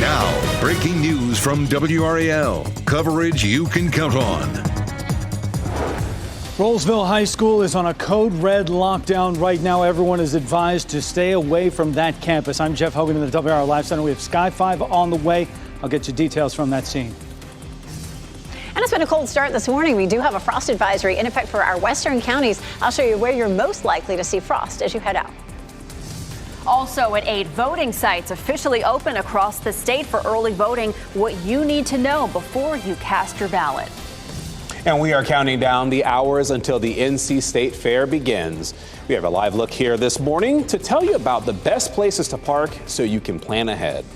Now, breaking news from WRAL. Coverage you can count on. Rolesville High School is on a code red lockdown right now. Everyone is advised to stay away from that campus. I'm Jeff Hogan in the WRAL Live Center. We have Sky 5 on the way. I'll get you details from that scene. And it's been a cold start this morning. We do have a frost advisory in effect for our western counties. I'll show you where you're most likely to see frost as you head out. Also at 8, voting sites officially open across the state for early voting. What you need to know before you cast your ballot. And we are counting down the hours until the NC State Fair begins. We have a live look here this morning to tell you about the best places to park so you can plan ahead.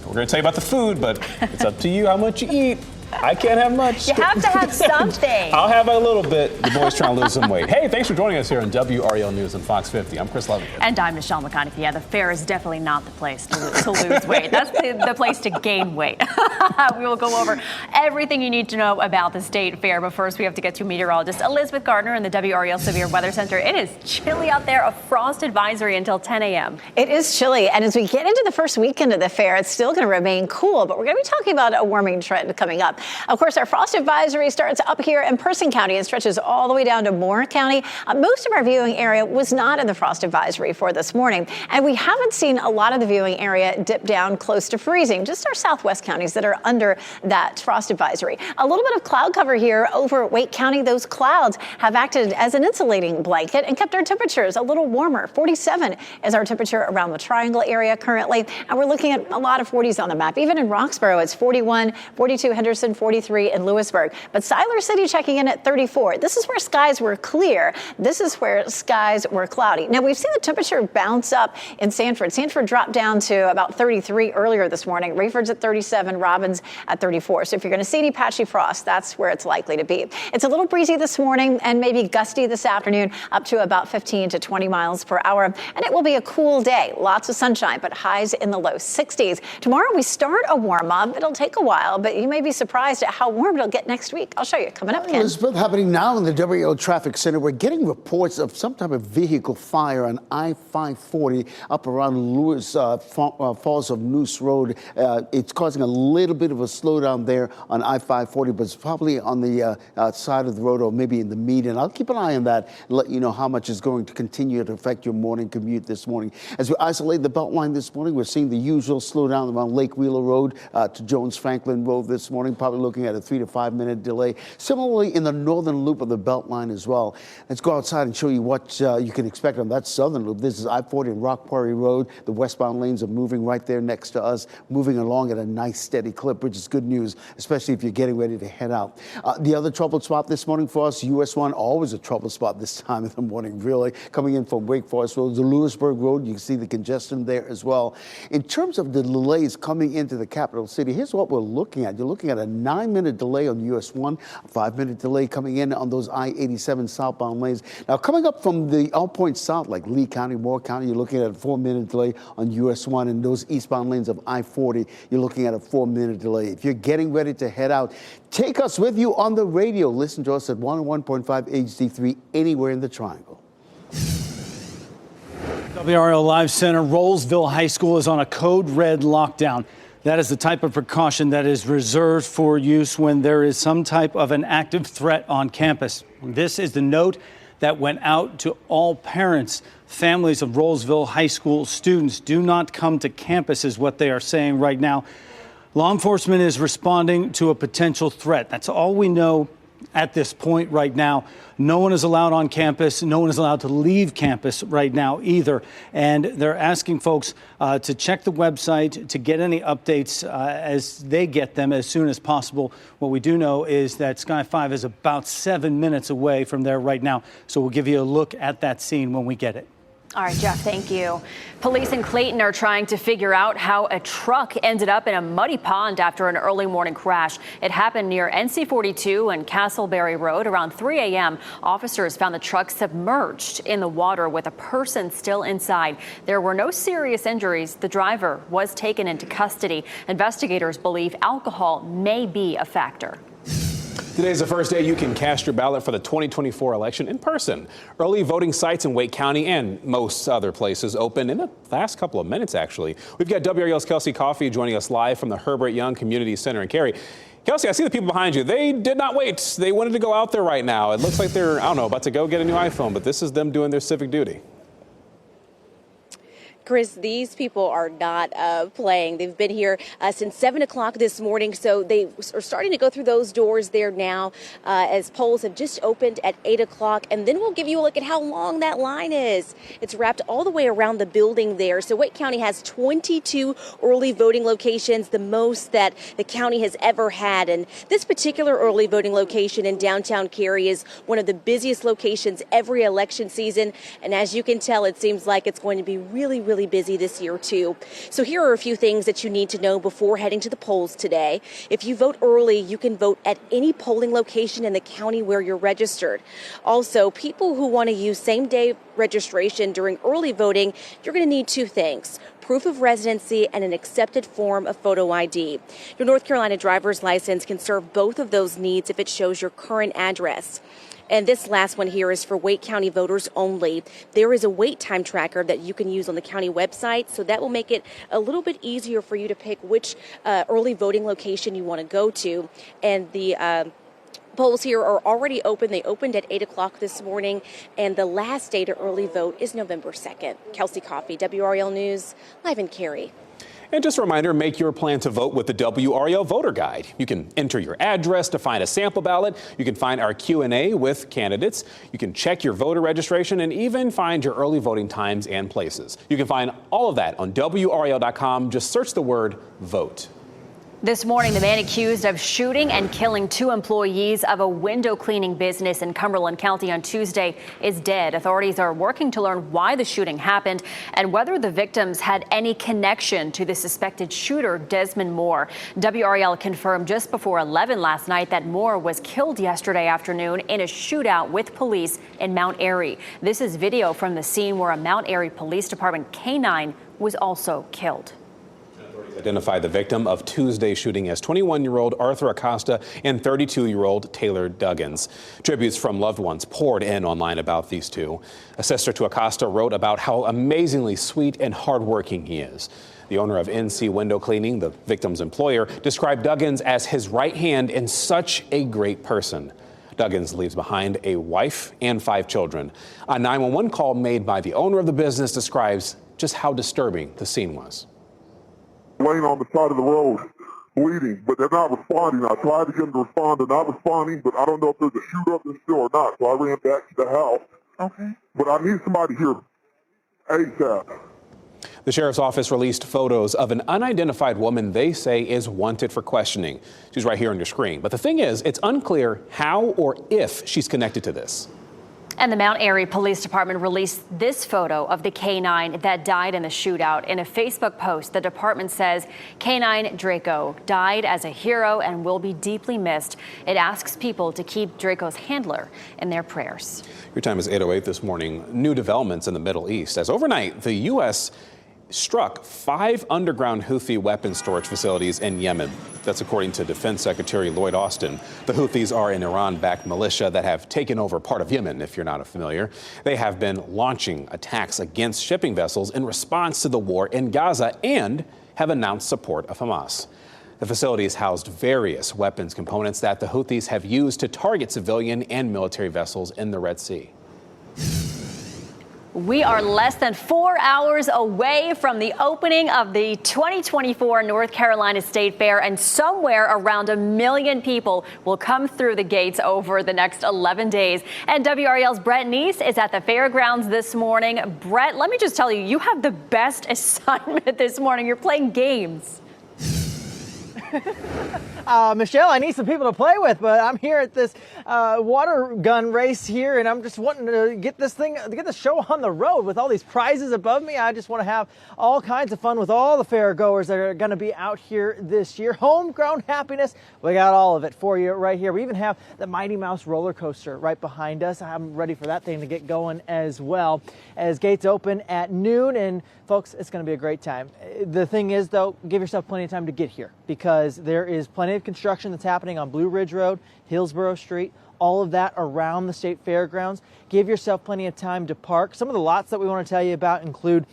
We're going to tell you about the food, but it's up to you how much you eat. I can't have much. You have to have something. I'll have a little bit. The boy's trying to lose some weight. Hey, thanks for joining us here on WRAL News and Fox 50. I'm Chris Lovington. And I'm Michelle McConaughey. Yeah, the fair is definitely not the place to lose weight. That's the place to gain weight. We will go over everything you need to know about the state fair. But first, we have to get to meteorologist Elizabeth Gardner in the WRAL Severe Weather Center. It is chilly out there. A frost advisory until 10 a.m. It is chilly. And as we get into the first weekend of the fair, it's still going to remain cool. But we're going to be talking about a warming trend coming up. Of course, our frost advisory starts up here in Person County and stretches all the way down to Moore County. Most of our viewing area was not in the frost advisory for this morning. And we haven't seen a lot of the viewing area dip down close to freezing, just our southwest counties that are under that frost advisory. A little bit of cloud cover here over Wake County. Those clouds have acted as an insulating blanket and kept our temperatures a little warmer. 47 is our temperature around the Triangle area currently. And we're looking at a lot of 40s on the map. Even in Roxborough, it's 41, 42 Henderson, 43 in Lewisburg. But Siler City checking in at 34. This is where skies were clear. This is where skies were cloudy. Now, we've seen the temperature bounce up in Sanford. Sanford dropped down to about 33 earlier this morning. Rayford's at 37, Robbins at 34. So if you're going to see any patchy frost, that's where it's likely to be. It's a little breezy this morning and maybe gusty this afternoon, up to about 15 to 20 miles per hour. And it will be a cool day. Lots of sunshine, but highs in the low 60s. Tomorrow we start a warm up. It'll take a while, but you may be surprised at how warm it'll get next week. I'll show you coming up, Ken. Elizabeth, happening now in the WRAL Traffic Center. We're getting reports of some type of vehicle fire on I-540 up around Lewis Falls of Noose Road. It's causing a little bit of a slowdown there on I-540, but it's probably on the side of the road or maybe in the median. I'll keep an eye on that and let you know how much is going to continue to affect your morning commute this morning. As we isolate the Beltline this morning, we're seeing the usual slowdown around Lake Wheeler Road to Jones Franklin Road this morning, probably looking at a 3 to 5 minute delay. Similarly, in the northern loop of the Beltline as well. Let's go outside and show you what you can expect on that southern loop. This is I-40 and Rock Quarry Road. The westbound lanes are moving right there next to us, moving along at a nice steady clip, which is good news, especially if you're getting ready to head out. The other troubled spot this morning for us, US 1, always a trouble spot this time in the morning, really. Coming in from Wake Forest Road, the Lewisburg Road, you can see the congestion there as well. In terms of the delays coming into the capital city, here's what we're looking at. You're looking at a 9-minute delay on US 1, a 5-minute delay coming in on those I-87 southbound lanes. Now, coming up from the all points south, like Lee County, Moore County, you're looking at a 4-minute delay on US 1, and those eastbound lanes of I-40, you're looking at a 4-minute delay. If you're getting ready to head out, take us with you on the radio. Listen to us at 101.5 HD3 anywhere in the Triangle. WRAL Live Center. Rolesville High School is on a code red lockdown. That is the type of precaution that is reserved for use when there is some type of an active threat on campus. This is the note that went out to all parents. Families of Rolesville High School students do not come to campus, is what they are saying right now. Law enforcement is responding to a potential threat. That's all we know at this point right now. No one is allowed on campus. No one is allowed to leave campus right now either. And they're asking folks to check the website to get any updates as they get them as soon as possible. What we do know is that Sky 5 is about 7 minutes away from there right now. So we'll give you a look at that scene when we get it. All right, Jeff, thank you. Police in Clayton are trying to figure out how a truck ended up in a muddy pond after an early morning crash. It happened near NC 42 and Castleberry Road around 3 a.m. Officers found the truck submerged in the water with a person still inside. There were no serious injuries. The driver was taken into custody. Investigators believe alcohol may be a factor. Today's the first day you can cast your ballot for the 2024 election in person. Early voting sites in Wake County and most other places open in the last couple of minutes, actually. We've got WRAL's Kelsey Coffey joining us live from the Herbert Young Community Center in Cary. Kelsey, I see the people behind you. They did not wait. They wanted to go out there right now. It looks like they're, I don't know, about to go get a new iPhone, but this is them doing their civic duty. Chris, these people are not playing. They've been here since 7 o'clock this morning, so they are starting to go through those doors there now as polls have just opened at 8 o'clock. And then we'll give you a look at how long that line is. It's wrapped all the way around the building there. So Wake County has 22 early voting locations, the most that the county has ever had. And this particular early voting location in downtown Cary is one of the busiest locations every election season. And as you can tell, it seems like it's going to be really busy this year too. So here are a few things that you need to know before heading to the polls today. If you vote early, you can vote at any polling location in the county where you're registered. Also, people who want to use same-day registration during early voting, you're going to need two things: proof of residency and an accepted form of photo ID. Your North Carolina driver's license can serve both of those needs if it shows your current address. And this last one here is for Wake County voters only. There is a wait time tracker that you can use on the county website, so that will make it a little bit easier for you to pick which early voting location you want to go to. And the polls here are already open. They opened at 8 o'clock this morning, and the last day to early vote is November 2nd. Kelsey Coffey, WRAL News, live in Cary. And just a reminder, make your plan to vote with the WRAL Voter Guide. You can enter your address to find a sample ballot. You can find our Q&A with candidates. You can check your voter registration and even find your early voting times and places. You can find all of that on WRAL.com. Just search the word vote. This morning, the man accused of shooting and killing 2 employees of a window cleaning business in Cumberland County on Tuesday is dead. Authorities are working to learn why the shooting happened and whether the victims had any connection to the suspected shooter, Desmond Moore. WRAL confirmed just before 11 last night that Moore was killed yesterday afternoon in a shootout with police in Mount Airy. This is video from the scene where a Mount Airy Police Department canine was also killed. Identified the victim of Tuesday's shooting as 21-year-old Arthur Acosta and 32-year-old Taylor Duggins. Tributes from loved ones poured in online about these two. A sister to Acosta wrote about how amazingly sweet and hardworking he is. The owner of NC Window Cleaning, the victim's employer, described Duggins as his right hand and such a great person. Duggins leaves behind a wife and 5 children. A 911 call made by the owner of the business describes just how disturbing the scene was. Laying on the side of the road, bleeding, but they're not responding. I tried to get them to respond. They're not responding, but I don't know if there's a shoot up there still or not. So I ran back to the house. Okay. But I need somebody here ASAP. The sheriff's office released photos of an unidentified woman they say is wanted for questioning. She's right here on your screen. But the thing is, it's unclear how or if she's connected to this. And the Mount Airy Police Department released this photo of the K-9 that died in the shootout. In a Facebook post, the department says K-9 Draco died as a hero and will be deeply missed. It asks people to keep Draco's handler in their prayers. Your time is 8:08 this morning. New developments in the Middle East as overnight the U.S. struck 5 underground Houthi weapon storage facilities in Yemen. That's according to Defense Secretary Lloyd Austin. The Houthis are an Iran-backed militia that have taken over part of Yemen, if you're not familiar. They have been launching attacks against shipping vessels in response to the war in Gaza and have announced support of Hamas. The facilities housed various weapons components that the Houthis have used to target civilian and military vessels in the Red Sea. We are less than 4 hours away from the opening of the 2024 North Carolina State Fair, and somewhere around 1 million people will come through the gates over the next 11 days. And WRAL's Brett Neese is at the fairgrounds this morning. Brett, let me just tell you, you have the best assignment this morning. You're playing games. Michelle, I need some people to play with, but I'm here at this water gun race here, and I'm just wanting to get the show on the road with all these prizes above me. I just want to have all kinds of fun with all the fair goers that are going to be out here this year. Homegrown happiness, we got all of it for you right here. We even have the Mighty Mouse roller coaster right behind us. I'm ready for that thing to get going as well. As gates open at noon, and folks, it's going to be a great time. The thing is, though, give yourself plenty of time to get here because because there is plenty of construction that's happening on Blue Ridge Road, Hillsborough Street, all of that around the state fairgrounds. Give yourself plenty of time to park. Some of the lots that we want to tell you about include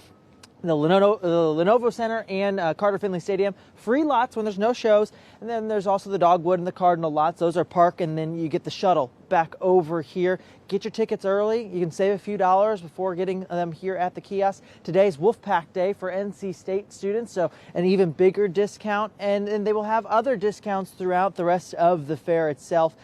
the Lenovo Center and Carter Finley Stadium, free lots when there's no shows. And then there's also the Dogwood and the Cardinal lots. Those are park, and then you get the shuttle back over here. Get your tickets early. You can save a few dollars before getting them here at the kiosk. Today's Wolfpack Day for NC State students, so an even bigger discount. And they will have other discounts throughout the rest of the fair itself,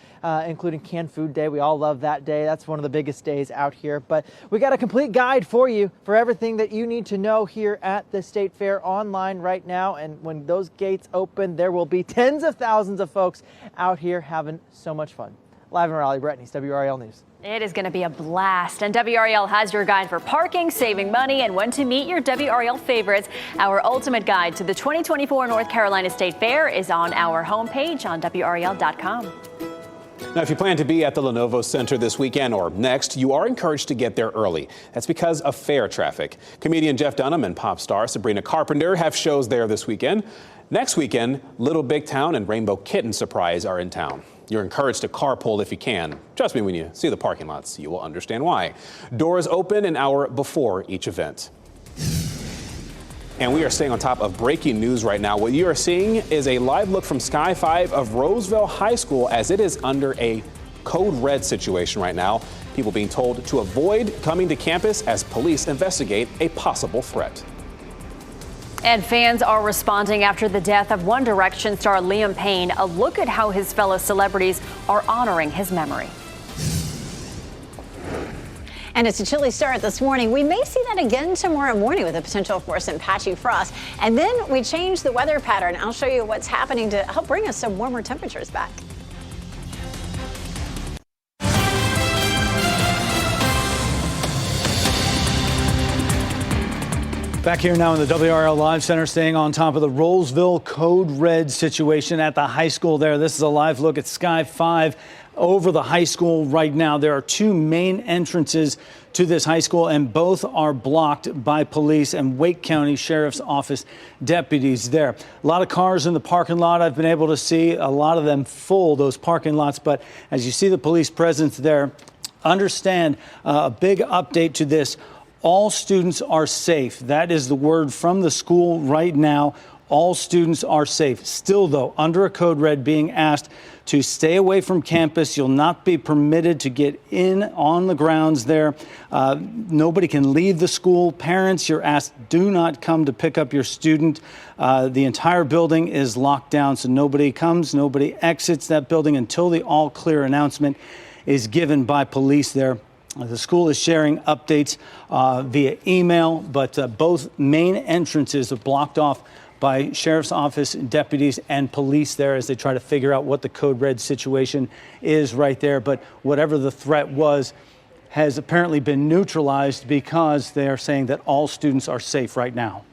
including Canned Food Day. We all love that day. That's one of the biggest days out here. But we got a complete guide for you for everything that you need to know here at the State Fair online right now. And when those gates open, there will be tens of thousands of folks out here having so much fun. Live in Raleigh, Brett Neese, WRAL News. It is going to be a blast. And WRAL has your guide for parking, saving money, and when to meet your WRAL favorites. Our ultimate guide to the 2024 North Carolina State Fair is on our homepage on WRAL.com. Now, if you plan to be at the Lenovo Center this weekend or next, you are encouraged to get there early. That's because of fair traffic. Comedian Jeff Dunham and pop star Sabrina Carpenter have shows there this weekend. Next weekend, Little Big Town and Rainbow Kitten Surprise are in town. You're encouraged to carpool if you can. Trust me, when you see the parking lots, you will understand why. Doors open an hour before each event. And we are staying on top of breaking news right now. What you are seeing is a live look from Sky 5 of Roseville High School as it is under a code red situation right now. People being told to avoid coming to campus as police investigate a possible threat. And fans are responding after the death of One Direction star Liam Payne. A look at how his fellow celebrities are honoring his memory. And it's a chilly start this morning. We may see that again tomorrow morning with the potential for some patchy frost. And then we change the weather pattern. I'll show you what's happening to help bring us some warmer temperatures back. Back here now in the WRAL Live Center, staying on top of the Rolesville Code Red situation at the high school there. This is a live look at Sky 5 over the high school right now. There are two main entrances to this high school, and both are blocked by police and Wake County Sheriff's Office deputies there. A lot of cars in the parking lot. I've been able to see a lot of them full, those parking lots. But as you see the police presence there, understand a big update to this. All students are safe. That is the word from the school right now. All students are safe. Still, though, under a code red, being asked to stay away from campus. You'll not be permitted to get in on the grounds there. Nobody can leave the school. Parents, you're asked, do not come to pick up your student. The entire building is locked down, so nobody comes, nobody exits that building until the all clear announcement is given by police there. The school is sharing updates via email, but both main entrances are blocked off by Sheriff's Office deputies and police there as they try to figure out what the code red situation is right there. But whatever the threat was has apparently been neutralized because they are saying that all students are safe right now.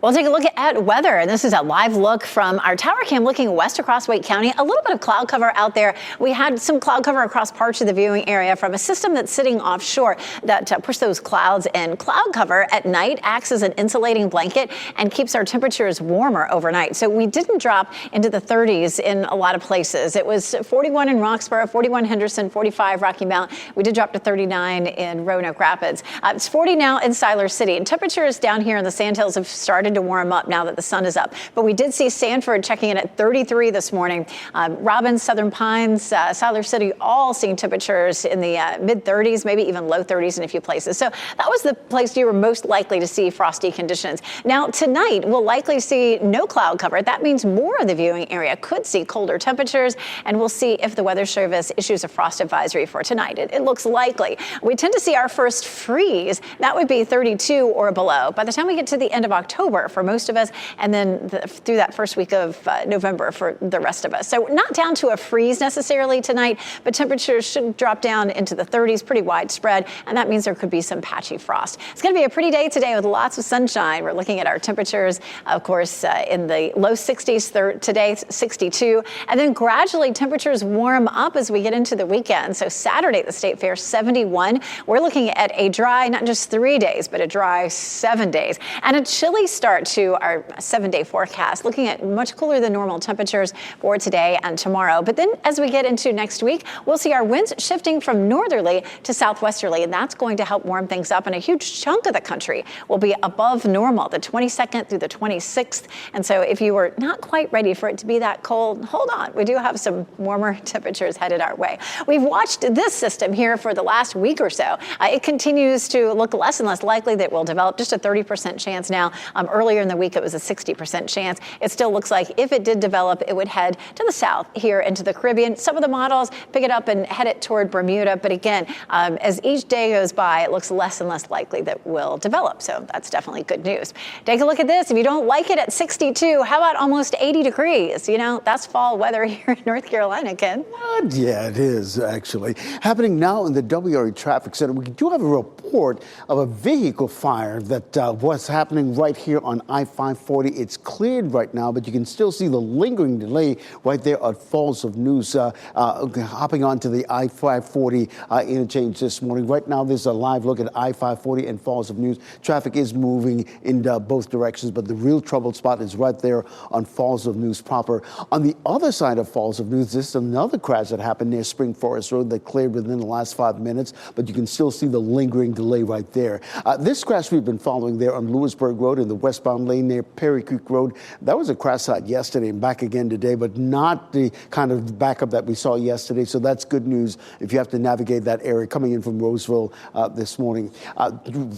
We'll take a look at weather, and this is a live look from our tower cam looking west across Wake County. A little bit of cloud cover out there. We had some cloud cover across parts of the viewing area from a system that's sitting offshore that pushed those clouds in. Cloud cover at night acts as an insulating blanket and keeps our temperatures warmer overnight. So we didn't drop into the 30s in a lot of places. It was 41 in Roxborough, 41 Henderson, 45 Rocky Mount. We did drop to 39 in Roanoke Rapids. It's 40 now in Siler City, and temperatures down here in the Sandhills have started to warm up now that the sun is up. But we did see Sanford checking in at 33 this morning. Robbins, Southern Pines, Siler City, all seeing temperatures in the mid-30s, maybe even low 30s in a few places. So that was the place you were most likely to see frosty conditions. Now, tonight, we'll likely see no cloud cover. That means more of the viewing area could see colder temperatures, and we'll see if the Weather Service issues a frost advisory for tonight. It looks likely. We tend to see our first freeze. That would be 32 or below. By the time we get to the end of October for most of us, and then through that first week of November for the rest of us. So not down to a freeze necessarily tonight, but temperatures should drop down into the 30s, pretty widespread, and that means there could be some patchy frost. It's going to be a pretty day today with lots of sunshine. We're looking at our temperatures, of course, in the low 60s today, 62, and then gradually temperatures warm up as we get into the weekend. So Saturday at the State Fair, 71. We're looking at a dry, not just 3 days, but a dry 7 days, and a chilly start start to our 7-day forecast, looking at much cooler than normal temperatures for today and tomorrow. But then as we get into next week, we'll see our winds shifting from northerly to southwesterly, and that's going to help warm things up. And a huge chunk of the country will be above normal, the 22nd through the 26th. And so if you were not quite ready for it to be that cold, hold on. We do have some warmer temperatures headed our way. We've watched this system here for the last week or so. It continues to look less and less likely that it will develop, just a 30% chance now. Earlier in the week, it was a 60% chance. It still looks like if it did develop, it would head to the south here into the Caribbean. Some of the models pick it up and head it toward Bermuda. But again, as each day goes by, it looks less and less likely that will develop. So that's definitely good news. Take a look at this. If you don't like it at 62, how about almost 80 degrees? You know, that's fall weather here in North Carolina, Ken. What? Yeah, it is actually. Happening now in the WRAL Traffic Center. We do have a report of a vehicle fire that was happening right here on I-540. It's cleared right now, but you can still see the lingering delay right there at Falls of News, hopping onto the I-540 interchange this morning. Right now, there's a live look at I-540 and Falls of News. Traffic is moving in both directions, but the real troubled spot is right there on Falls of News proper. On the other side of Falls of News, this is another crash that happened near Spring Forest Road that cleared within the last 5 minutes, but you can still see the lingering delay right there. This crash we've been following there on Lewisburg Road in the westbound lane near Perry Creek Road. That was a crash site yesterday and back again today, but not the kind of backup that we saw yesterday. So that's good news if you have to navigate that area coming in from Roseville this morning.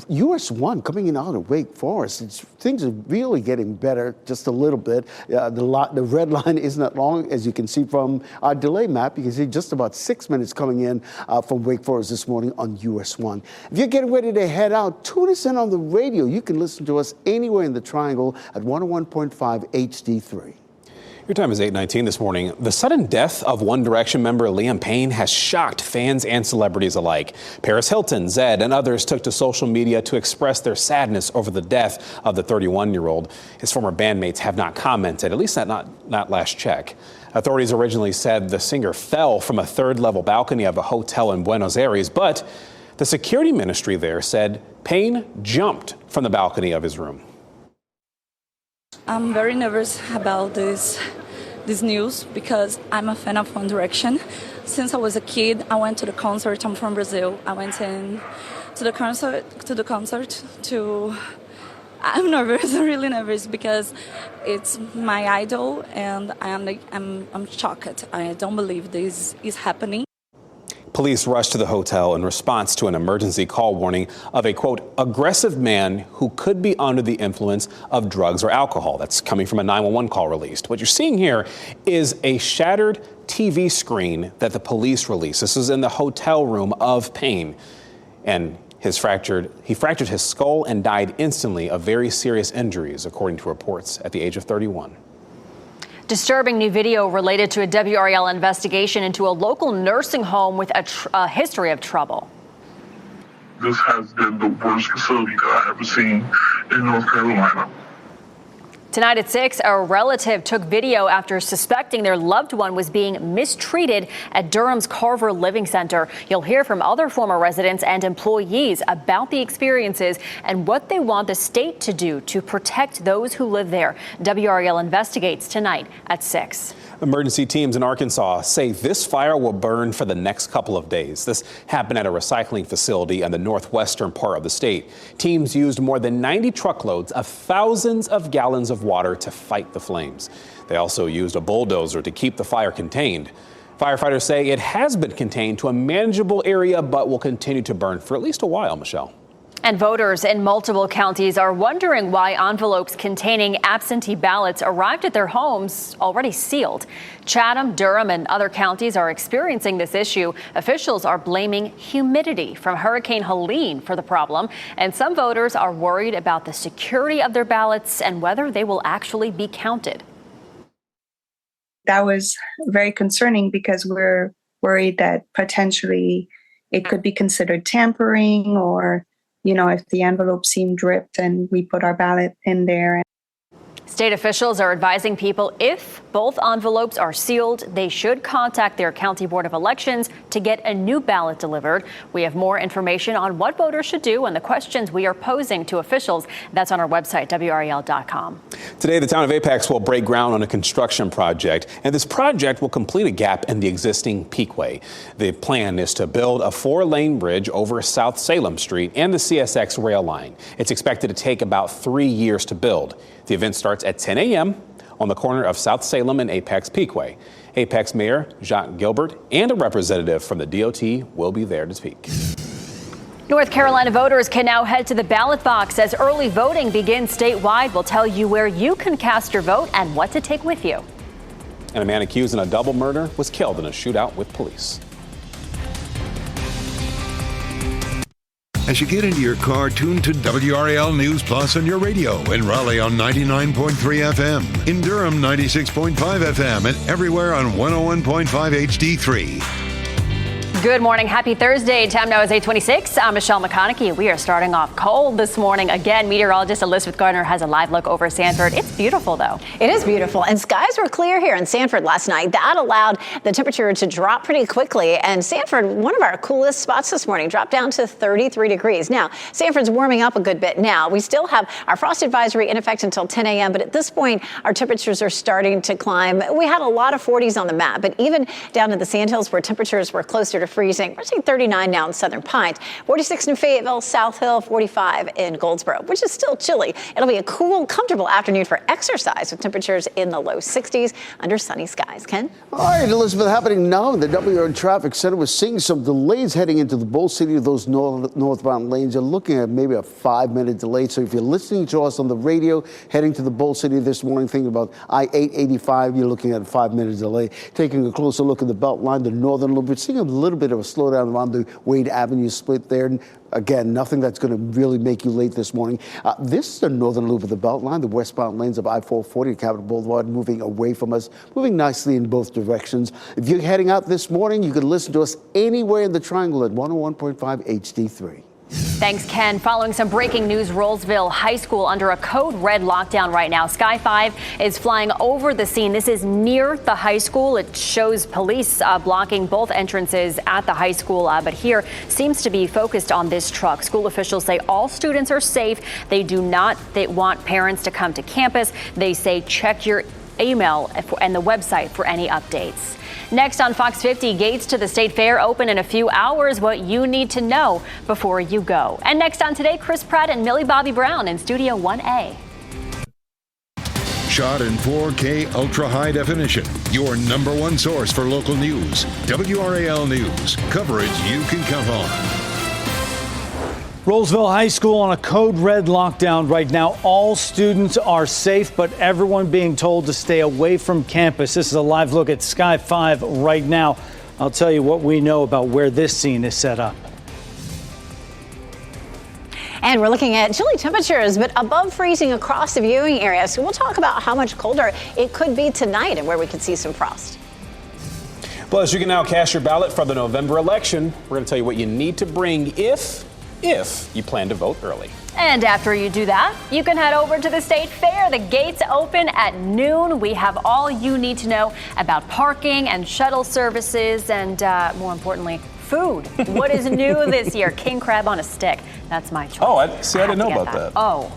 US 1 coming in out of Wake Forest. Things are really getting better just a little bit. The red line isn't that long, as you can see from our delay map. You can see just about 6 minutes coming in from Wake Forest this morning on US 1. If you're getting ready to head out, tune us in on the radio. You can listen to us anywhere in the Triangle at 101.5 HD3. Your time is 8:19 this morning. The sudden death of One Direction member Liam Payne has shocked fans and celebrities alike. Paris Hilton, Zed, and others took to social media to express their sadness over the death of the 31-year-old. His former bandmates have not commented, at least not last check. Authorities originally said the singer fell from a third-level balcony of a hotel in Buenos Aires, but the security ministry there said Payne jumped from the balcony of his room. I'm very nervous about this news because I'm a fan of One Direction. Since I was a kid, I went to the concert. I'm from Brazil. I went in to the concert. I'm nervous, really nervous, because it's my idol, and I'm shocked. I don't believe this is happening. Police rushed to the hotel in response to an emergency call warning of a, quote, aggressive man who could be under the influence of drugs or alcohol. That's coming from a 911 call released. What you're seeing here is a shattered TV screen that the police released. This is in the hotel room of Payne. And he fractured his skull and died instantly of very serious injuries, according to reports, at the age of 31. Disturbing new video related to a WRAL investigation into a local nursing home with a history of trouble. This has been the worst facility that I ever seen in North Carolina. Tonight at 6, a relative took video after suspecting their loved one was being mistreated at Durham's Carver Living Center. You'll hear from other former residents and employees about the experiences and what they want the state to do to protect those who live there. WRAL investigates tonight at 6. Emergency teams in Arkansas say this fire will burn for the next couple of days. This happened at a recycling facility in the northwestern part of the state. Teams used more than 90 truckloads of thousands of gallons of water to fight the flames. They also used a bulldozer to keep the fire contained. Firefighters say it has been contained to a manageable area, but will continue to burn for at least a while, Michelle. And voters in multiple counties are wondering why envelopes containing absentee ballots arrived at their homes already sealed. Chatham, Durham, and other counties are experiencing this issue. Officials are blaming humidity from Hurricane Helene for the problem, and some voters are worried about the security of their ballots and whether they will actually be counted. That was very concerning because we're worried that potentially it could be considered tampering, or if the envelope seemed dripped and we put our ballot in there. State officials are advising people if both envelopes are sealed, they should contact their county board of elections to get a new ballot delivered. We have more information on what voters should do and the questions we are posing to officials. That's on our website, WRAL.com. Today, the town of Apex will break ground on a construction project, and this project will complete a gap in the existing Peakway. The plan is to build a 4-lane bridge over South Salem Street and the CSX rail line. It's expected to take about 3 years to build. The event starts at 10 a.m. on the corner of South Salem and Apex Peakway. Apex Mayor Jacques Gilbert and a representative from the DOT will be there to speak. North Carolina voters can now head to the ballot box as early voting begins statewide. We'll tell you where you can cast your vote and what to take with you. And a man accused in a double murder was killed in a shootout with police. As you get into your car, tune to WRAL News Plus on your radio in Raleigh on 99.3 FM, in Durham 96.5 FM, and everywhere on 101.5 HD3. Good morning. Happy Thursday. Time now is 8:26. I'm Michelle McConaughey. We are starting off cold this morning. Again, meteorologist Elizabeth Gardner has a live look over Sanford. It's beautiful, though. It is beautiful. And skies were clear here in Sanford last night. That allowed the temperature to drop pretty quickly. And Sanford, one of our coolest spots this morning, dropped down to 33 degrees. Now, Sanford's warming up a good bit now. We still have our frost advisory in effect until 10 a.m. But at this point, our temperatures are starting to climb. We had a lot of 40s on the map, but even down in the Sandhills where temperatures were closer to freezing. We're seeing 39 now in Southern Pines, 46 in Fayetteville, South Hill, 45 in Goldsboro, which is still chilly. It'll be a cool, comfortable afternoon for exercise with temperatures in the low 60s under sunny skies. Ken? All right, Elizabeth, happening now in the WRAL Traffic Center. We're seeing some delays heading into the Bowl City. Those northbound lanes are looking at maybe a 5-minute delay. So if you're listening to us on the radio heading to the Bowl City this morning, thinking about I-885, you're looking at a 5-minute delay. Taking a closer look at the Beltline, the northern loop, we're seeing a little bit of a slowdown around the Wade Avenue split there. And again, nothing that's going to really make you late this morning. This is the northern loop of the Beltline, the westbound lanes of I-440 at Capitol Boulevard, moving away from us, moving nicely in both directions. If you're heading out this morning, you can listen to us anywhere in the Triangle at 101.5 HD3. Thanks, Ken. Following some breaking news, Rollsville High School under a code red lockdown right now. Sky 5 is flying over the scene. This is near the high school. It shows police blocking both entrances at the high school, but here seems to be focused on this truck. School officials say all students are safe. They want parents to come to campus. They say check your email and the website for any updates. Next on Fox 50, gates to the State Fair open in a few hours. What you need to know before you go. And next on Today, Chris Pratt and Millie Bobby Brown in Studio 1A. Shot in 4K ultra high definition. Your number one source for local news. WRAL News. Coverage you can count on. Rollsville High School on a code red lockdown right now. All students are safe, but everyone being told to stay away from campus. This is a live look at Sky 5 right now. I'll tell you what we know about where this scene is set up. And we're looking at chilly temperatures, but above freezing across the viewing area. So we'll talk about how much colder it could be tonight and where we could see some frost. Plus, you can now cast your ballot for the November election. We're going to tell you what you need to bring if you plan to vote early. And after you do that, you can head over to the State Fair. The gates open at noon. We have all you need to know about parking and shuttle services and, more importantly, food. What is new this year? King crab on a stick. That's my choice. Oh, I didn't know about that. Oh,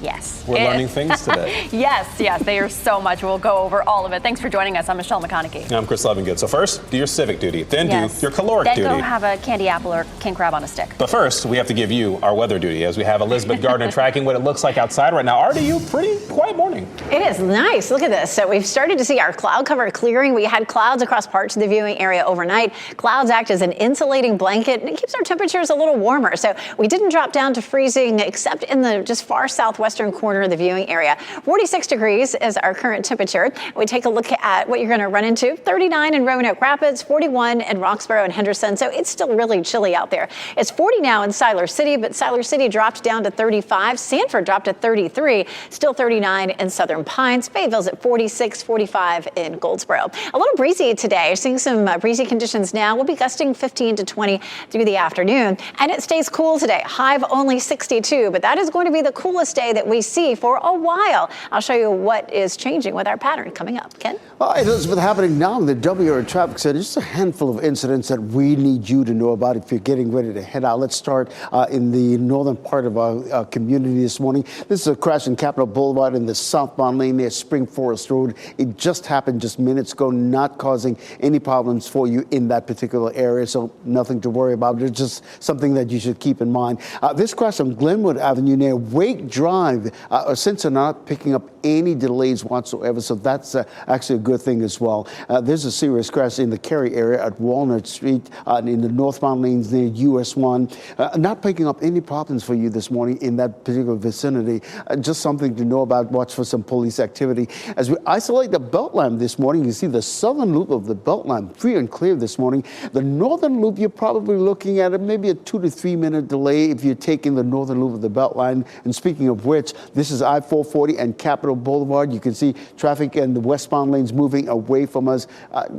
yes. We're learning things today. Yes, they are so much. We'll go over all of it. Thanks for joining us. I'm Michelle McConaughey. I'm Chris Lovingood. So first, do your civic duty, then do your caloric duty. Then go have a candy apple or king crab on a stick. But first, we have to give you our weather duty as we have Elizabeth Gardner tracking what it looks like outside right now. RDU, pretty quiet morning. It is nice. Look at this. So we've started to see our cloud cover clearing. We had clouds across parts of the viewing area overnight. Clouds act as an insulating blanket, and it keeps our temperatures a little warmer. So we didn't drop down to freezing except in the just far southwestern corner of the viewing area. 46 degrees is our current temperature. We take a look at what you're going to run into. 39 in Roanoke Rapids, 41 in Roxborough and Henderson. So it's still really chilly out there. It's 40 now in Siler City, but Siler City dropped down to 35. Sanford dropped to 33, still 39 in Southern Pines. Fayetteville's at 46, 45 in Goldsboro. A little breezy today. Seeing some breezy conditions now. We'll be gusting 15 to 20 through the afternoon, and it stays cool today. high of only 62, but that is going to be the coolest day that we see for a while. I'll show you what is changing with our pattern coming up. Ken? All right, Elizabeth, happening now in the WRAL traffic center. Just a handful of incidents that we need you to know about if you're getting ready to head out. Let's start in the northern part of our community this morning. This is a crash in Capitol Boulevard in the southbound lane near Spring Forest Road. It just happened just minutes ago, not causing any problems for you in that particular area, so nothing to worry about. It's just something that you should keep in mind. This crash on Glenwood Avenue near Wake Drive, since they're not picking up any delays whatsoever, so that's actually a good thing as well. There's a serious crash in the Cary area at Walnut Street in the northbound lanes near US 1. Not picking up any problems for you this morning in that particular vicinity. Just something to know about. Watch for some police activity. As we isolate the Beltline this morning, you see the southern loop of the Beltline free and clear this morning. The northern loop, you're probably looking at maybe a 2 to 3 minute delay if you're taking the northern loop of the Beltline. And speaking of which, this is I-440 and Capitol Boulevard. You can see traffic in the westbound lanes moving away from us.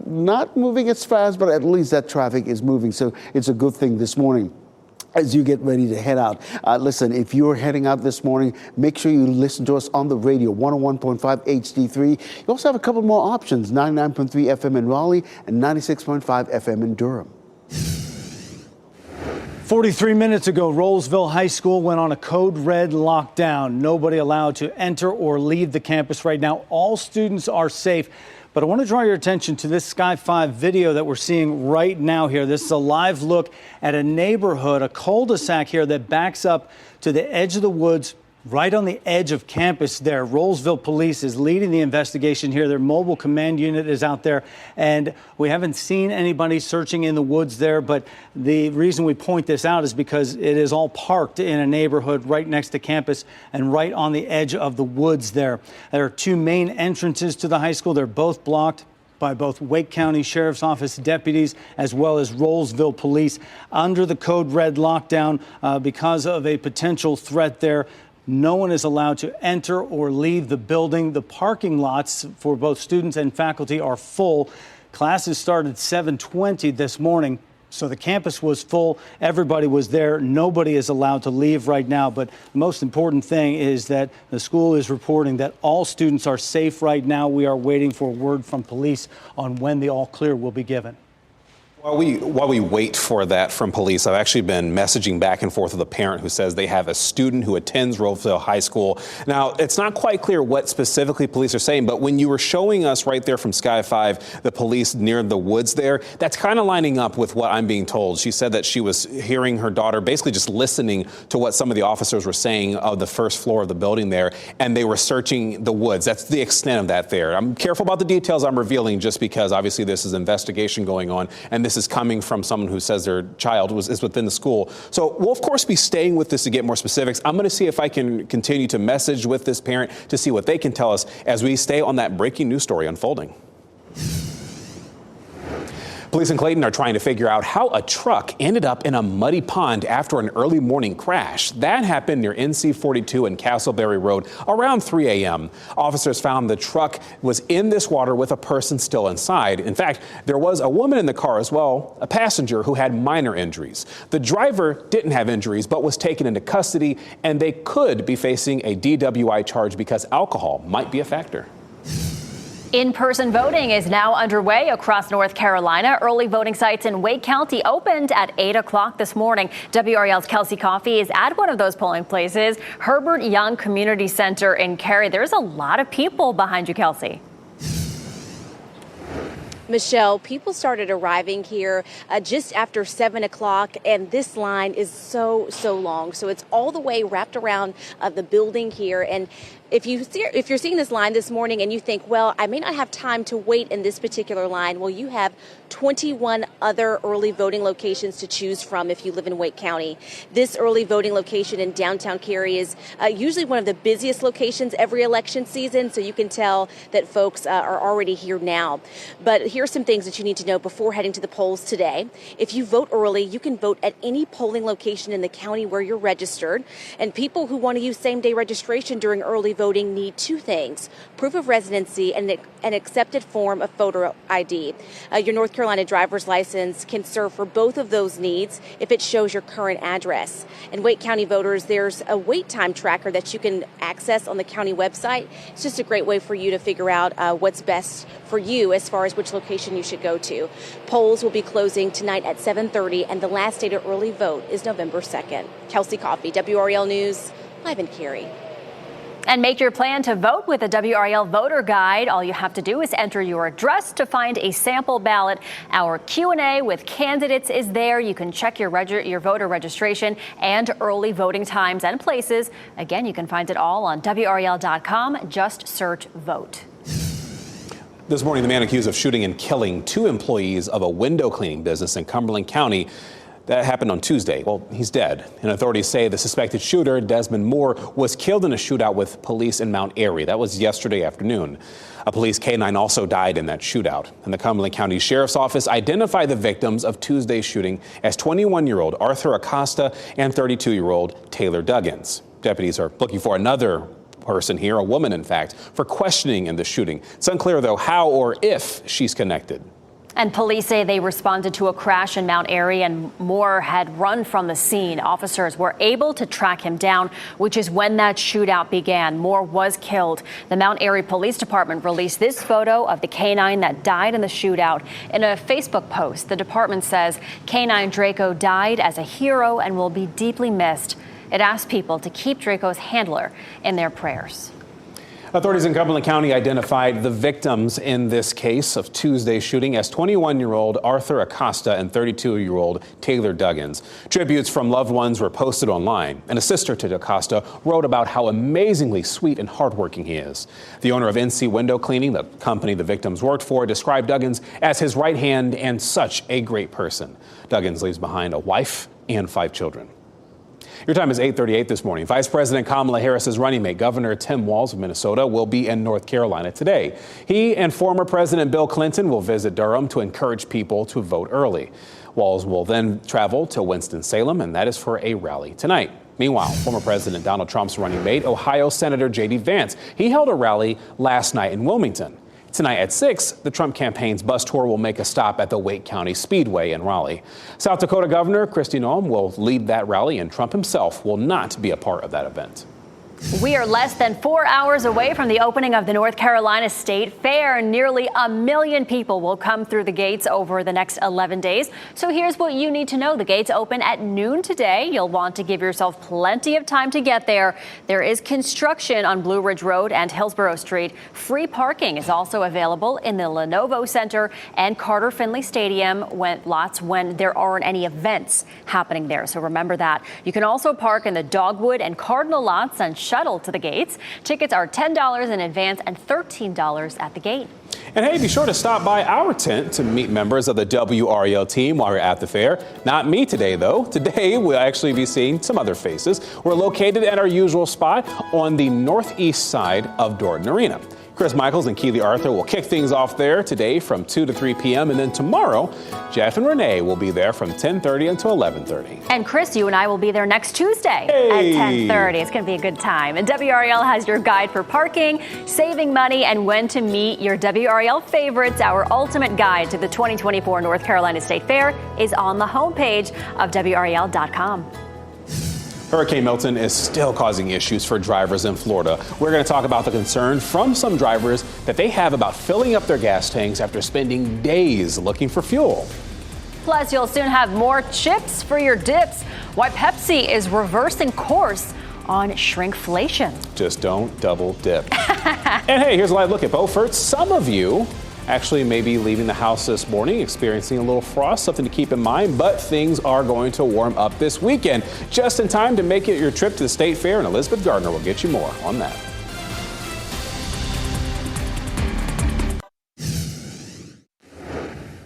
Not moving as fast, but at least that traffic is moving. So it's a good thing this morning. As you get ready to head out, listen, if you're heading out this morning, make sure you listen to us on the radio, 101.5 HD3. You also have a couple more options, 99.3 FM in Raleigh and 96.5 FM in Durham. 43 minutes ago, Rollsville High School went on a code red lockdown. Nobody allowed to enter or leave the campus right now. All students are safe. But I want to draw your attention to this Sky 5 video that we're seeing right now here. This is a live look at a neighborhood, a cul-de-sac here that backs up to the edge of the woods right on the edge of campus there. Rollsville Police is leading the investigation here. Their mobile command unit is out there, and we haven't seen anybody searching in the woods there. But the reason we point this out is because it is all parked in a neighborhood right next to campus and right on the edge of the woods there. There are two main entrances to the high school. They're both blocked by both Wake County Sheriff's Office deputies as well as Rollsville Police under the code red lockdown because of a potential threat there. No one is allowed to enter or leave the building. The parking lots for both students and faculty are full. Classes started 7:20 this morning, so the campus was full. Everybody was there. Nobody is allowed to leave right now. But the most important thing is that the school is reporting that all students are safe right now. We are waiting for word from police on when the all clear will be given. While we wait for that from police, I've actually been messaging back and forth with a parent who says they have a student who attends Rollsville High School. Now, it's not quite clear what specifically police are saying, but when you were showing us right there from Sky 5, the police near the woods there, that's kind of lining up with what I'm being told. She said that she was hearing her daughter basically just listening to what some of the officers were saying of the first floor of the building there, and they were searching the woods. That's the extent of that there. I'm careful about the details I'm revealing just because obviously this is investigation going on, and this is coming from someone who says their child is within the school. So we'll, of course, be staying with this to get more specifics. I'm going to see if I can continue to message with this parent to see what they can tell us as we stay on that breaking news story unfolding. Police in Clayton are trying to figure out how a truck ended up in a muddy pond after an early morning crash. That happened near NC 42 and Castleberry Road around 3 a.m. Officers found the truck was in this water with a person still inside. In fact, there was a woman in the car as well, a passenger who had minor injuries. The driver didn't have injuries but was taken into custody, and they could be facing a DWI charge because alcohol might be a factor. In-person voting is now underway across North Carolina. Early voting sites in Wake County opened at 8 o'clock this morning. WRAL's Kelsey Coffey is at one of those polling places, Herbert Young Community Center in Cary. There's a lot of people behind you, Kelsey. Michelle, people started arriving here just after 7 o'clock, and this line is so long. So it's all the way wrapped around the building here. And if you're seeing this line this morning and you think, well, I may not have time to wait in this particular line, well, you have 21 other early voting locations to choose from if you live in Wake County. This early voting location in downtown Cary is usually one of the busiest locations every election season, so you can tell that folks are already here now. But here's some things that you need to know before heading to the polls today. If you vote early, you can vote at any polling location in the county where you're registered. And people who want to use same-day registration during early voting need two things: proof of residency and an accepted form of photo ID. Your North Carolina driver's license can serve for both of those needs if it shows your current address. And Wake County voters, there's a wait time tracker that you can access on the county website. It's just a great way for you to figure out what's best for you as far as which location you should go to. Polls will be closing tonight at 7:30, and the last day to early vote is November 2nd. Kelsey Coffey, WRAL News, live in Cary. And make your plan to vote with the WRAL voter guide. All you have to do is enter your address to find a sample ballot. Our Q&A with candidates is there. You can check your voter registration and early voting times and places. Again, you can find it all on WRAL.com. Just search vote. This morning, the man accused of shooting and killing two employees of a window cleaning business in Cumberland County. That happened on Tuesday. Well, he's dead. And authorities say the suspected shooter, Desmond Moore, was killed in a shootout with police in Mount Airy. That was yesterday afternoon. A police K-9 also died in that shootout. And the Cumberland County Sheriff's Office identified the victims of Tuesday's shooting as 21-year-old Arthur Acosta and 32-year-old Taylor Duggins. Deputies are looking for another person here, a woman, in fact, for questioning in the shooting. It's unclear, though, how or if she's connected. And police say they responded to a crash in Mount Airy and Moore had run from the scene. Officers were able to track him down, which is when that shootout began. Moore was killed. The Mount Airy Police Department released this photo of the K-9 that died in the shootout. In a Facebook post, the department says K-9 Draco died as a hero and will be deeply missed. It asked people to keep Draco's handler in their prayers. Authorities in Cumberland County identified the victims in this case of Tuesday's shooting as 21-year-old Arthur Acosta and 32-year-old Taylor Duggins. Tributes from loved ones were posted online, and a sister to Acosta wrote about how amazingly sweet and hardworking he is. The owner of NC Window Cleaning, the company the victims worked for, described Duggins as his right hand and such a great person. Duggins leaves behind a wife and 5 children. Your time is 8:38 this morning. Vice President Kamala Harris's running mate, Governor Tim Walz of Minnesota, will be in North Carolina today. He and former President Bill Clinton will visit Durham to encourage people to vote early. Walz will then travel to Winston-Salem, and that is for a rally tonight. Meanwhile, former President Donald Trump's running mate, Ohio Senator J.D. Vance, he held a rally last night in Wilmington. Tonight at 6, the Trump campaign's bus tour will make a stop at the Wake County Speedway in Raleigh. South Dakota Governor Kristi Noem will lead that rally, and Trump himself will not be a part of that event. We are less than 4 hours away from the opening of the North Carolina State Fair. Nearly 1 million people will come through the gates over the next 11 days. So here's what you need to know. The gates open at noon today. You'll want to give yourself plenty of time to get there. There is construction on Blue Ridge Road and Hillsborough Street. Free parking is also available in the Lenovo Center and Carter Finley Stadium when there aren't any events happening there. So remember that. You can also park in the Dogwood and Cardinal lots and shuttle to the gates. Tickets are $10 in advance and $13 at the gate. And hey, be sure to stop by our tent to meet members of the WRAL team while you're at the fair. Not me today, though. Today, we'll actually be seeing some other faces. We're located at our usual spot on the northeast side of Dorton Arena. Chris Michaels and Keely Arthur will kick things off there today from 2 to 3 p.m. And then tomorrow, Jeff and Renee will be there from 10:30 until 11:30. And Chris, you and I will be there next Tuesday at 10:30. It's going to be a good time. And WRAL has your guide for parking, saving money, and when to meet your WRAL favorites. Our ultimate guide to the 2024 North Carolina State Fair is on the homepage of WRAL.com. Hurricane Milton is still causing issues for drivers in Florida. We're going to talk about the concern from some drivers that they have about filling up their gas tanks after spending days looking for fuel. Plus, you'll soon have more chips for your dips. Why Pepsi is reversing course on shrinkflation. Just don't double dip. And hey, here's a live look at Beaufort. Some of you actually may be leaving the house this morning experiencing a little frost, something to keep in mind, but things are going to warm up this weekend. Just in time to make it your trip to the State Fair, and Elizabeth Gardner will get you more on that.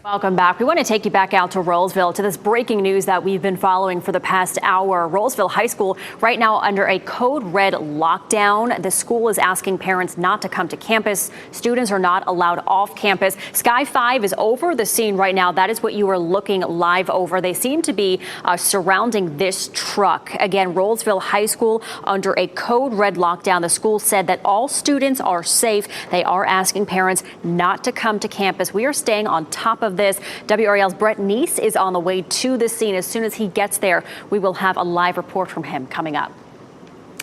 Welcome back. We want to take you back out to Rolesville to this breaking news that we've been following for the past hour. Rolesville High School right now under a code red lockdown. The school is asking parents not to come to campus. Students are not allowed off campus. Sky 5 is over the scene right now. That is what you are looking live over. They seem to be surrounding this truck. Again, Rolesville High School under a code red lockdown. The school said that all students are safe. They are asking parents not to come to campus. We are staying on top of this. WRAL's Brett Neese is on the way to the scene. As soon as he gets there, we will have a live report from him coming up.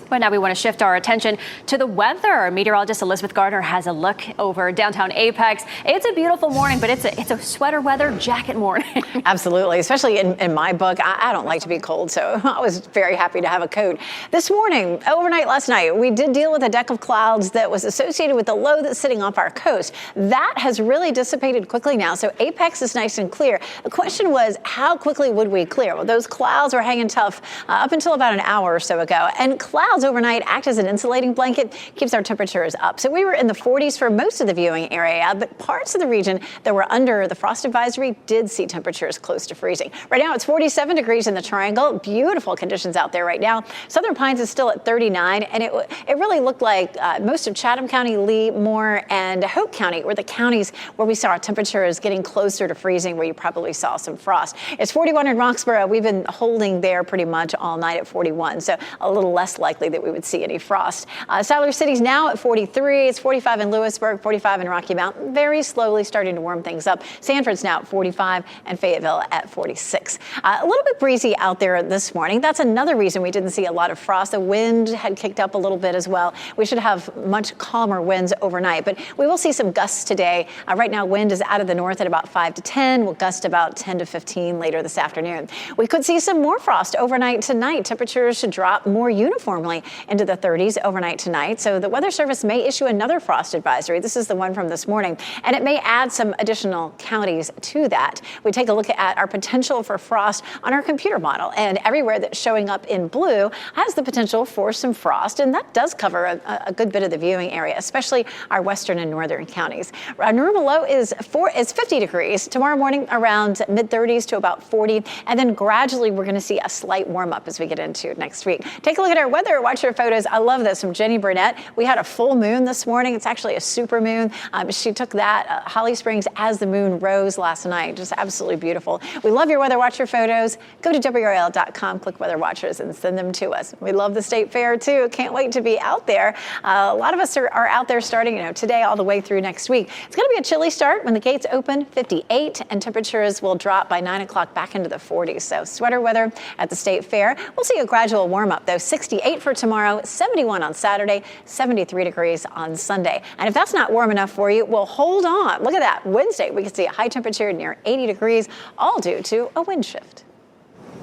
But now we want to shift our attention to the weather. Meteorologist Elizabeth Gardner has a look over downtown Apex. It's a beautiful morning, but it's a sweater weather, jacket morning. Absolutely, especially in my book. I don't like to be cold, so I was very happy to have a coat. This morning, overnight last night, we did deal with a deck of clouds that was associated with the low that's sitting off our coast. That has really dissipated quickly now, so Apex is nice and clear. The question was, how quickly would we clear? Well, those clouds were hanging tough up until about an hour or so ago, and clouds overnight act as an insulating blanket, keeps our temperatures up. So we were in the 40s for most of the viewing area, but parts of the region that were under the frost advisory did see temperatures close to freezing. Right now it's 47 degrees in the Triangle. Beautiful conditions out there right now. Southern Pines is still at 39, and it really looked like most of Chatham County, Lee, Moore, and Hope County were the counties where we saw temperatures getting closer to freezing, where you probably saw some frost. It's 41 in Roxborough. We've been holding there pretty much all night at 41, so a little less likely that we would see any frost. Siler City's now at 43. It's 45 in Lewisburg, 45 in Rocky Mount. Very slowly starting to warm things up. Sanford's now at 45 and Fayetteville at 46. A little bit breezy out there this morning. That's another reason we didn't see a lot of frost. The wind had kicked up a little bit as well. We should have much calmer winds overnight, but we will see some gusts today. Right now, wind is out of the north at about 5 to 10. We'll gust about 10 to 15 later this afternoon. We could see some more frost overnight tonight. Temperatures should drop more uniformly into the 30s overnight tonight. So the Weather Service may issue another frost advisory. This is the one from this morning, and it may add some additional counties to that. We take a look at our potential for frost on our computer model, and everywhere that's showing up in blue has the potential for some frost, and that does cover a good bit of the viewing area, especially our western and northern counties. Our normal low is 50 degrees. Tomorrow morning around mid-30s to about 40, and then gradually we're going to see a slight warm up as we get into next week. Take a look at our weather. Watch your photos. I love this from Jenny Burnett. We had a full moon this morning. It's actually a super moon. She took that Holly Springs as the moon rose last night. Just absolutely beautiful. We love your Weather Watcher photos. Go to WRAL.com, click Weather Watchers, and send them to us. We love the State Fair too. Can't wait to be out there. A lot of us are out there starting, today all the way through next week. It's going to be a chilly start when the gates open, 58, and temperatures will drop by 9 o'clock back into the 40s. So sweater weather at the State Fair. We'll see a gradual warm up though. 68 for tomorrow, 71 on Saturday, 73 degrees on Sunday. And if that's not warm enough for you, well, hold on. Look at that. Wednesday, we can see a high temperature near 80 degrees, all due to a wind shift.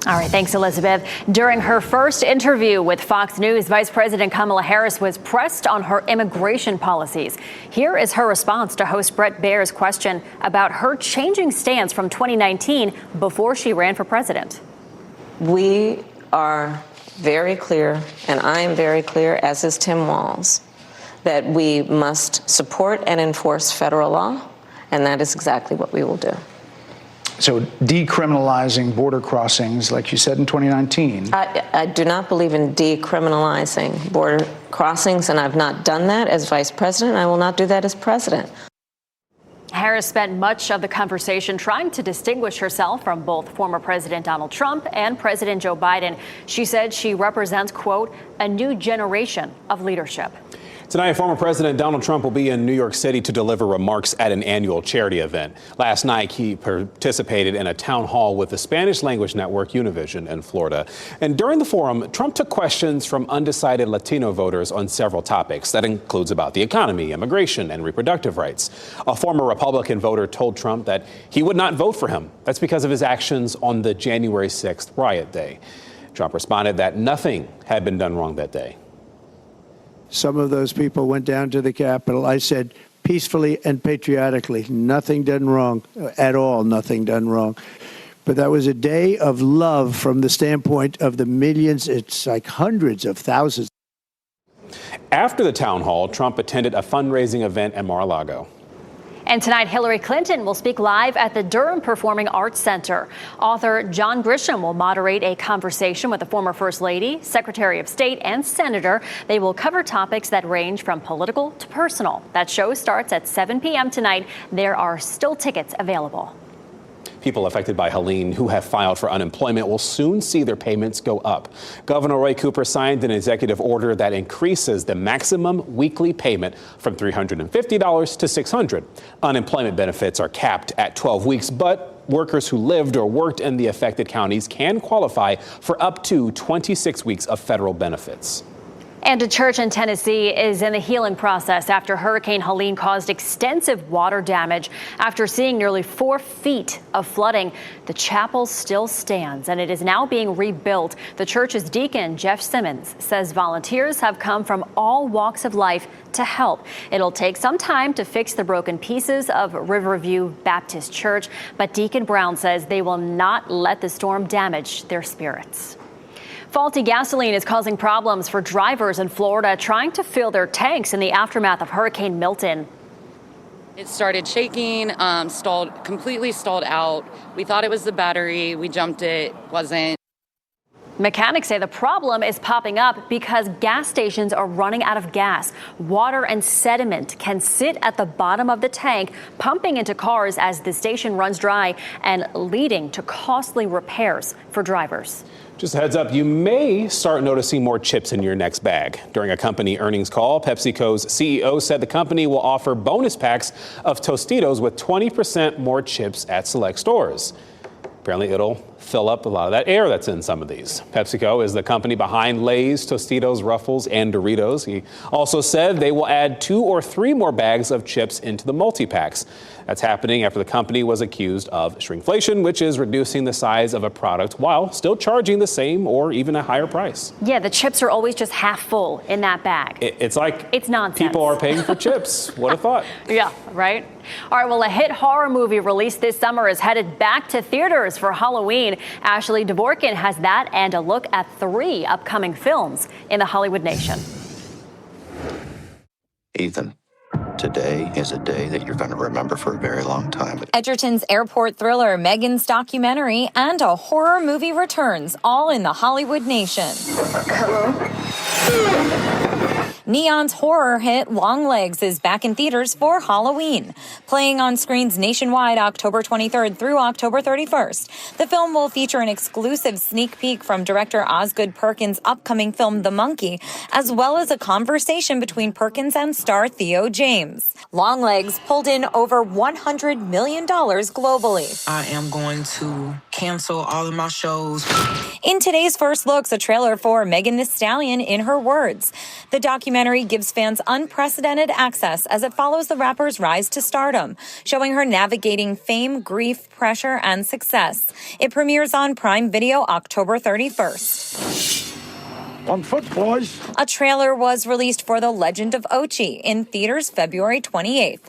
All right, thanks, Elizabeth. During her first interview with Fox News, Vice President Kamala Harris was pressed on her immigration policies. Here is her response to host Brett Baer's question about her changing stance from 2019 before she ran for president. We are very clear, and I am very clear, as is Tim Walz, that we must support and enforce federal law, and that is exactly what we will do. So decriminalizing border crossings, like you said in 2019. I do not believe in decriminalizing border crossings, and I've not done that as vice president. I will not do that as president. Harris spent much of the conversation trying to distinguish herself from both former President Donald Trump and President Joe Biden. She said she represents, quote, a new generation of leadership. Tonight, former President Donald Trump will be in New York City to deliver remarks at an annual charity event. Last night, he participated in a town hall with the Spanish language network Univision in Florida. And during the forum, Trump took questions from undecided Latino voters on several topics. That includes about the economy, immigration, and reproductive rights. A former Republican voter told Trump that he would not vote for him. That's because of his actions on the January 6th riot day. Trump responded that nothing had been done wrong that day. Some of those people went down to the Capitol. I said peacefully and patriotically, nothing done wrong at all, nothing done wrong. But that was a day of love from the standpoint of the millions. It's like hundreds of thousands. After the town hall, Trump attended a fundraising event at Mar-a-Lago. And tonight, Hillary Clinton will speak live at the Durham Performing Arts Center. Author John Grisham will moderate a conversation with the former First Lady, Secretary of State, and Senator. They will cover topics that range from political to personal. That show starts at 7 p.m. tonight. There are still tickets available. People affected by Helene who have filed for unemployment will soon see their payments go up. Governor Roy Cooper signed an executive order that increases the maximum weekly payment from $350 to $600. Unemployment benefits are capped at 12 weeks, but workers who lived or worked in the affected counties can qualify for up to 26 weeks of federal benefits. And a church in Tennessee is in the healing process after Hurricane Helene caused extensive water damage. After seeing nearly 4 feet of flooding, the chapel still stands and it is now being rebuilt. The church's deacon, Jeff Simmons, says volunteers have come from all walks of life to help. It'll take some time to fix the broken pieces of Riverview Baptist Church, but Deacon Brown says they will not let the storm damage their spirits. Faulty gasoline is causing problems for drivers in Florida trying to fill their tanks in the aftermath of Hurricane Milton. It started shaking, completely stalled out. We thought it was the battery. We jumped it, wasn't. Mechanics say the problem is popping up because gas stations are running out of gas. Water and sediment can sit at the bottom of the tank, pumping into cars as the station runs dry and leading to costly repairs for drivers. Just a heads up, you may start noticing more chips in your next bag. During a company earnings call, PepsiCo's CEO said the company will offer bonus packs of Tostitos with 20% more chips at select stores. Apparently, it'll fill up a lot of that air that's in some of these. PepsiCo is the company behind Lay's, Tostitos, Ruffles, and Doritos. He also said they will add 2 or 3 more bags of chips into the multi-packs. That's happening after the company was accused of shrinkflation, which is reducing the size of a product while still charging the same or even a higher price. Yeah, the chips are always just half full in that bag. It's like it's nonsense. People are paying for chips. What a thought. Yeah, right. All right, well, a hit horror movie released this summer is headed back to theaters for Halloween. Ashley Dvorkin has that and a look at 3 upcoming films in the Hollywood nation. Ethan, today is a day that you're going to remember for a very long time. Edgerton's airport thriller, Megan's documentary, and a horror movie returns, all in the Hollywood nation. Hello? Neon's horror hit Longlegs is back in theaters for Halloween. Playing on screens nationwide October 23rd through October 31st. The film will feature an exclusive sneak peek from director Osgood Perkins' upcoming film The Monkey, as well as a conversation between Perkins and star Theo James. Longlegs pulled in over $100 million globally. I am going to cancel all of my shows. In today's First Looks, a trailer for Megan Thee Stallion in Her Words. The documentary gives fans unprecedented access as it follows the rapper's rise to stardom, showing her navigating fame, grief, pressure, and success. It premieres on Prime Video October 31st. On foot, boys. A trailer was released for The Legend of Ochi in theaters February 28th.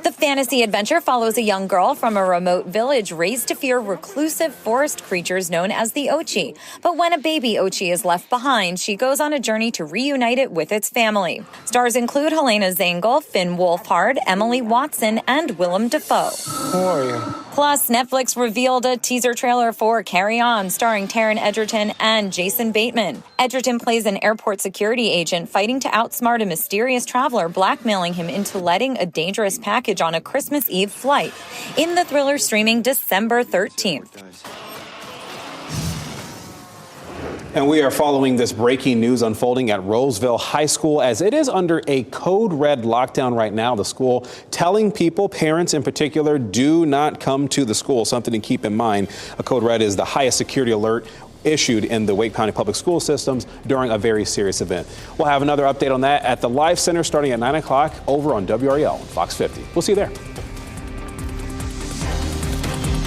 The fantasy adventure follows a young girl from a remote village raised to fear reclusive forest creatures known as the Ochi. But when a baby Ochi is left behind, she goes on a journey to reunite it with its family. Stars include Helena Zengel, Finn Wolfhard, Emily Watson, and Willem Dafoe. Who are you? Plus, Netflix revealed a teaser trailer for Carry On, starring Taron Egerton and Jason Bateman. Egerton plays an airport security agent fighting to outsmart a mysterious traveler, blackmailing him into letting a dangerous package on a Christmas Eve flight. In the thriller, streaming December 13th. And we are following this breaking news unfolding at Roseville High School as it is under a code red lockdown right now. The school telling people, parents in particular, do not come to the school. Something to keep in mind. A code red is the highest security alert issued in the Wake County Public School systems during a very serious event. We'll have another update on that at the Live Center starting at 9 o'clock over on WRAL, Fox 50. We'll see you there.